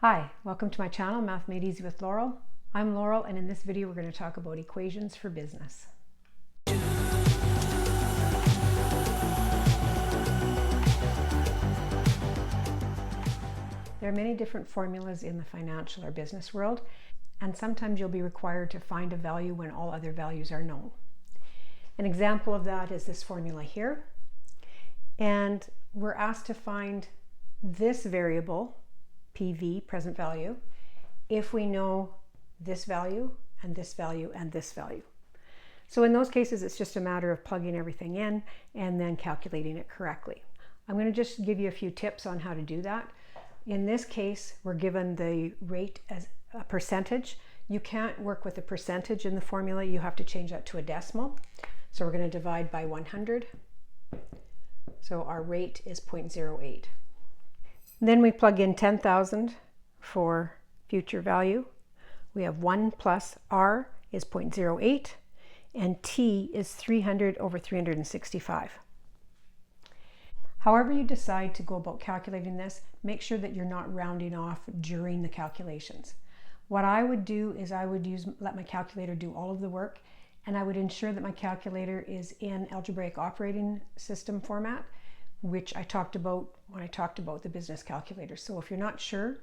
Hi, welcome to my channel, Math Made Easy with Laurel. I'm Laurel, and in this video we're going to talk about equations for business. There are many different formulas in the financial or business world, and sometimes you'll be required to find a value when all other values are known. An example of that is this formula here, and we're asked to find this variable, PV, present value, if we know this value and this value and this value. So in those cases, it's just a matter of plugging everything in and then calculating it correctly. I'm going to just give you a few tips on how to do that. In this case, we're given the rate as a percentage. You can't work with a percentage in the formula. You have to change that to a decimal. So we're going to divide by 100. So our rate is 0.08. Then we plug in 10,000 for future value. We have 1 plus R is 0.08 and T is 300 over 365. However you decide to go about calculating this, make sure that you're not rounding off during the calculations. What I would do is I would let my calculator do all of the work, and I would ensure that my calculator is in algebraic operating system format, which I talked about when I talked about the business calculator. So if you're not sure,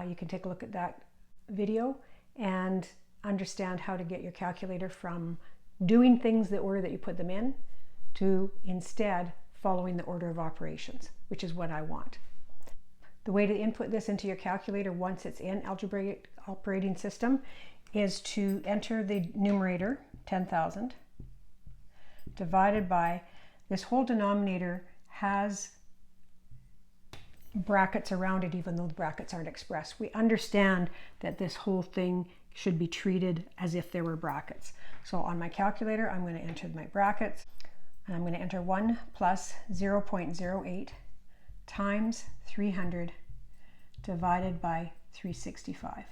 you can take a look at that video and understand how to get your calculator from doing things the order that you put them in to instead following the order of operations, which is what I want. The way to input this into your calculator once it's in algebraic operating system is to enter the numerator, 10,000, divided by this whole denominator has brackets around it, even though the brackets aren't expressed. We understand that this whole thing should be treated as if there were brackets. So on my calculator, I'm going to enter my brackets, and I'm going to enter 1 plus 0.08 times 300 divided by 365.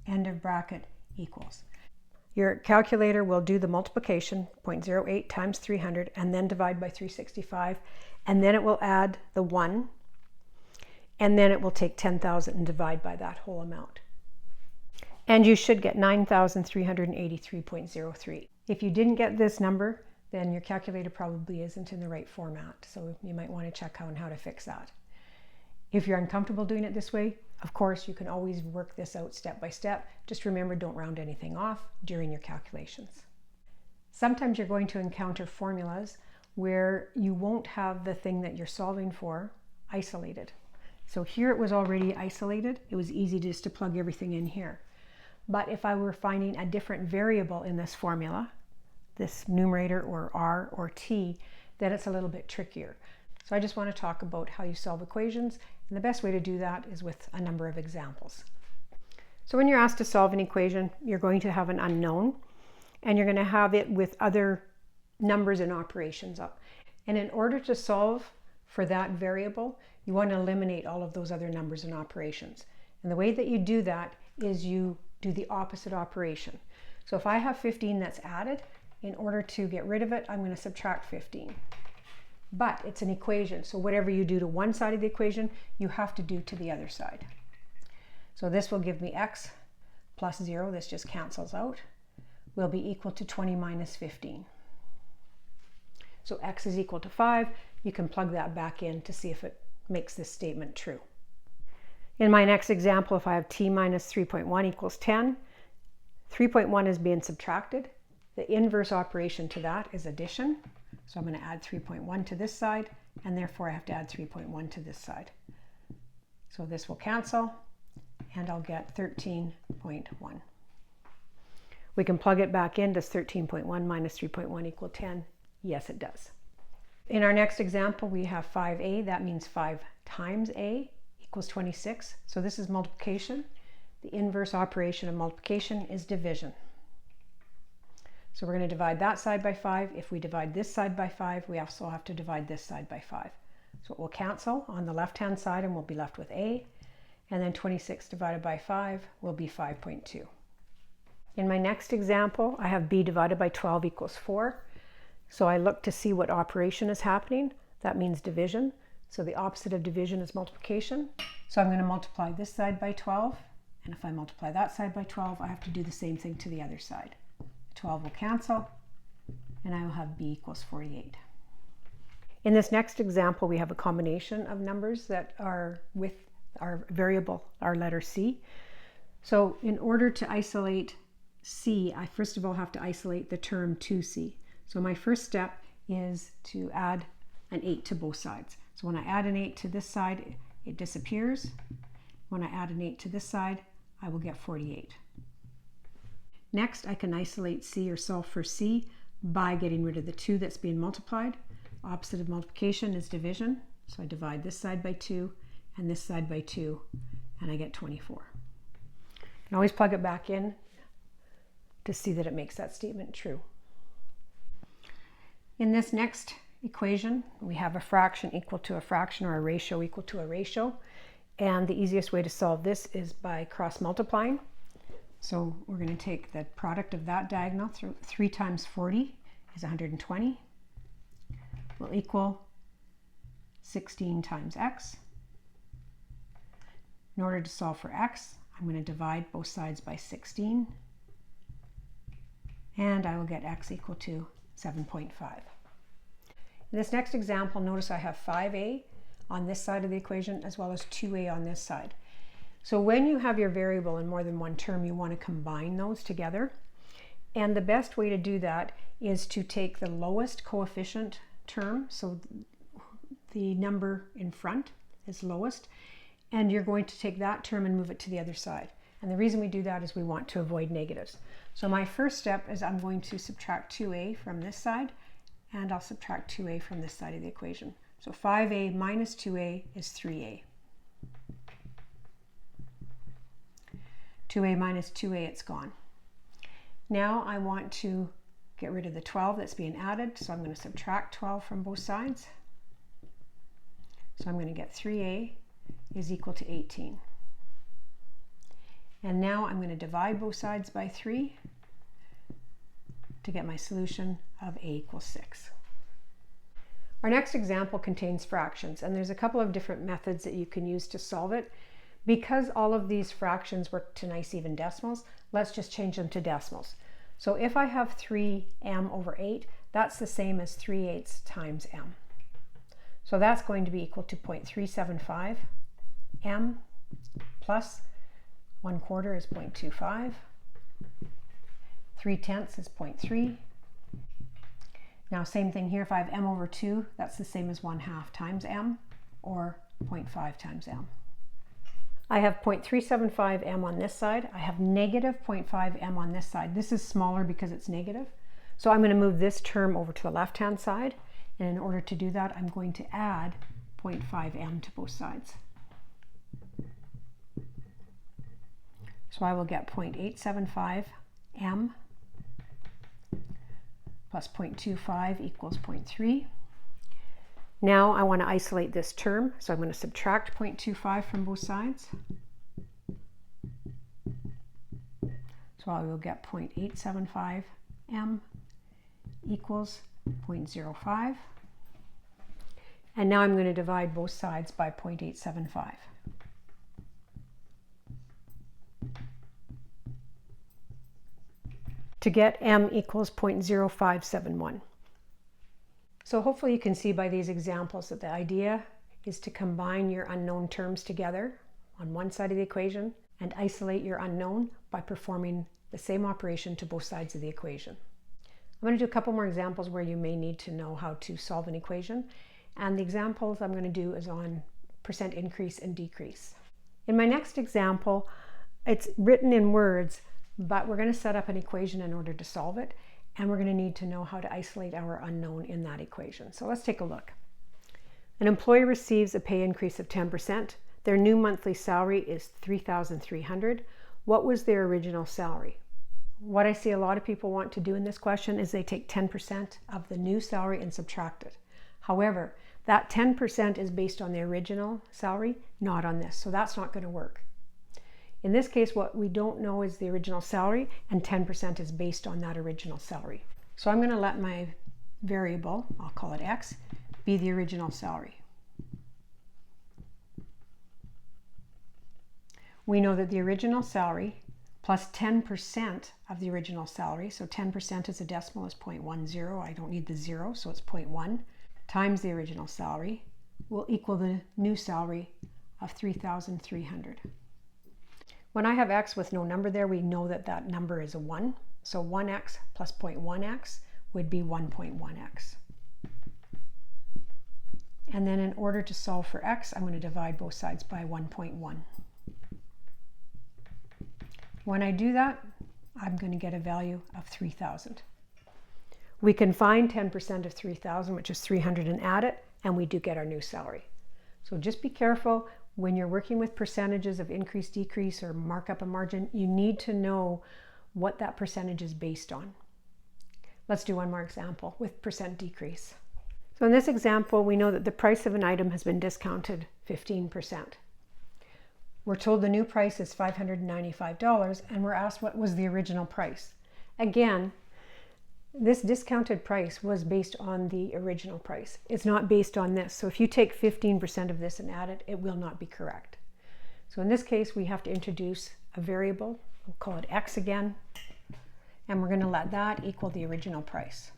End of bracket equals. Your calculator will do the multiplication, 0.08 times 300, and then divide by 365, and then it will add the 1, and then it will take 10,000 and divide by that whole amount. And you should get 9,383.03. If you didn't get this number, then your calculator probably isn't in the right format, so you might want to check on how to fix that. If you're uncomfortable doing it this way, of course, you can always work this out step by step. Just remember, don't round anything off during your calculations. Sometimes you're going to encounter formulas where you won't have the thing that you're solving for isolated. So here it was already isolated. It was easy just to plug everything in here. But if I were finding a different variable in this formula, this numerator or R or T, then it's a little bit trickier. So I just want to talk about how you solve equations, and the best way to do that is with a number of examples. So when you're asked to solve an equation, you're going to have an unknown, and you're going to have it with other numbers and operations up. And in order to solve for that variable, you want to eliminate all of those other numbers and operations. And the way that you do that is you do the opposite operation. So if I have 15 that's added, in order to get rid of it, I'm going to subtract 15. But it's an equation, so whatever you do to one side of the equation, you have to do to the other side. So this will give me x plus 0, this just cancels out, will be equal to 20 minus 15. So x is equal to 5. You can plug that back in to see if it makes this statement true. In my next example, if I have t minus 3.1 equals 10, 3.1 is being subtracted. The inverse operation to that is addition. So I'm going to add 3.1 to this side, and therefore I have to add 3.1 to this side. So this will cancel, and I'll get 13.1. We can plug it back in. Does 13.1 minus 3.1 equal 10? Yes, it does. In our next example, we have 5a. That means 5 times a equals 26. So this is multiplication. The inverse operation of multiplication is division. So we're going to divide that side by 5. If we divide this side by 5, we also have to divide this side by 5. So it will cancel on the left-hand side, and we'll be left with a. And then 26 divided by 5 will be 5.2. In my next example, I have b divided by 12 equals 4. So I look to see what operation is happening. That means division. So the opposite of division is multiplication. So I'm going to multiply this side by 12, and if I multiply that side by 12, I have to do the same thing to the other side. 12 will cancel, and I will have b equals 48. In this next example, we have a combination of numbers that are with our variable, our letter c. So in order to isolate c, I first of all have to isolate the term 2c. So my first step is to add an 8 to both sides. So when I add an 8 to this side, it disappears. When I add an 8 to this side, I will get 48. Next, I can isolate c or solve for c by getting rid of the 2 that's being multiplied. Opposite of multiplication is division. So I divide this side by 2 and this side by 2, and I get 24. And always plug it back in to see that it makes that statement true. In this next equation, we have a fraction equal to a fraction, or a ratio equal to a ratio. And the easiest way to solve this is by cross multiplying. So we're going to take the product of that diagonal. 3 times 40 is 120. Will equal 16 times x. In order to solve for x, I'm going to divide both sides by 16, and I will get x equal to 7.5. In this next example, notice I have 5a on this side of the equation as well as 2a on this side. So when you have your variable in more than one term, you want to combine those together. And the best way to do that is to take the lowest coefficient term, so the number in front is lowest, and you're going to take that term and move it to the other side. And the reason we do that is we want to avoid negatives. So my first step is I'm going to subtract 2a from this side, and I'll subtract 2a from this side of the equation. So 5a minus 2a is 3a. 2a minus 2a, it's gone. Now I want to get rid of the 12 that's being added, so I'm going to subtract 12 from both sides. So I'm going to get 3a is equal to 18. And now I'm going to divide both sides by 3 to get my solution of a equals 6. Our next example contains fractions, and there's a couple of different methods that you can use to solve it. Because all of these fractions work to nice even decimals, let's just change them to decimals. So if I have 3m over 8, that's the same as 3/8 times m. So that's going to be equal to 0.375 m plus 1/4 is 0.25. 3/10 is 0.3. Now same thing here, if I have m over 2, that's the same as 1/2 times m, or 0.5 times m. I have 0.375 m on this side. I have negative 0.5 m on this side. This is smaller because it's negative. So I'm going to move this term over to the left-hand side. And in order to do that, I'm going to add 0.5 m to both sides. So I will get 0.875 m plus 0.25 equals 0.3. Now I want to isolate this term, so I'm going to subtract 0.25 from both sides. So I will get 0.875 m equals 0.05. And now I'm going to divide both sides by 0.875. To get m equals 0.0571. So hopefully you can see by these examples that the idea is to combine your unknown terms together on one side of the equation and isolate your unknown by performing the same operation to both sides of the equation. I'm going to do a couple more examples where you may need to know how to solve an equation, and the examples I'm going to do is on percent increase and decrease. In my next example, it's written in words, but we're going to set up an equation in order to solve it. And we're going to need to know how to isolate our unknown in that equation. So let's take a look. An employee receives a pay increase of 10%. Their new monthly salary is $3,300. What was their original salary? What I see a lot of people want to do in this question is they take 10% of the new salary and subtract it. However, that 10% is based on the original salary, not on this. So that's not going to work. In this case, what we don't know is the original salary, and 10% is based on that original salary. So I'm going to let my variable, I'll call it x, be the original salary. we know that the original salary plus 10% of the original salary, so 10% is a decimal, is 0.10. I don't need the 0, so it's 0.1, times the original salary will equal the new salary of $3,300. When I have x with no number there, we know that that number is a 1. So 1x plus 0.1x would be 1.1x. And then in order to solve for x, I'm going to divide both sides by 1.1. When I do that, I'm going to get a value of 3,000. We can find 10% of 3,000, which is 300, and add it, and we do get our new salary. So just be careful when you're working with percentages of increase, decrease, or markup and margin. You need to know what that percentage is based on. Let's do one more example with percent decrease. So in this example, we know that the price of an item has been discounted 15%. We're told the new price is $595, and we're asked what was the original price. Again, this discounted price was based on the original price. It's not based on this. So if you take 15% of this and add it, it will not be correct. So in this case, we have to introduce a variable. We'll call it x again, and we're going to let that equal the original price.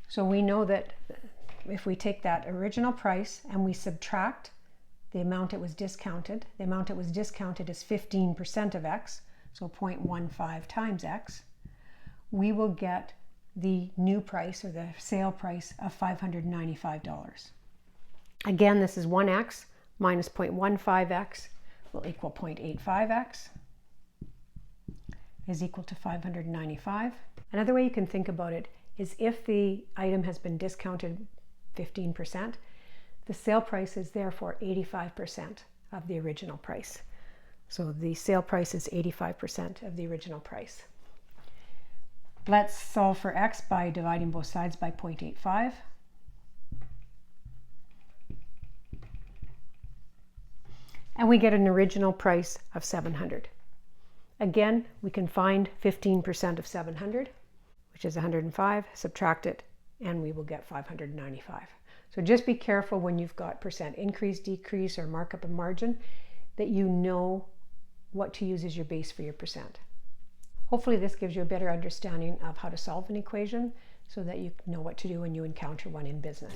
So we know that if we take that original price and we subtract the amount it was discounted, the amount it was discounted is 15% of x, so 0.15 times x, we will get the new price, or the sale price, of $595. Again, this is 1x minus 0.15x will equal 0.85x is equal to 595. Another way you can think about it is if the item has been discounted 15%, the sale price is therefore 85% of the original price. So the sale price is 85% of the original price. Let's solve for x by dividing both sides by 0.85. And we get an original price of 700. Again, we can find 15% of 700, which is 105, subtract it, and we will get 595. So just be careful when you've got percent increase, decrease, or markup and margin, that you know what to use as your base for your percent. Hopefully this gives you a better understanding of how to solve an equation so that you know what to do when you encounter one in business.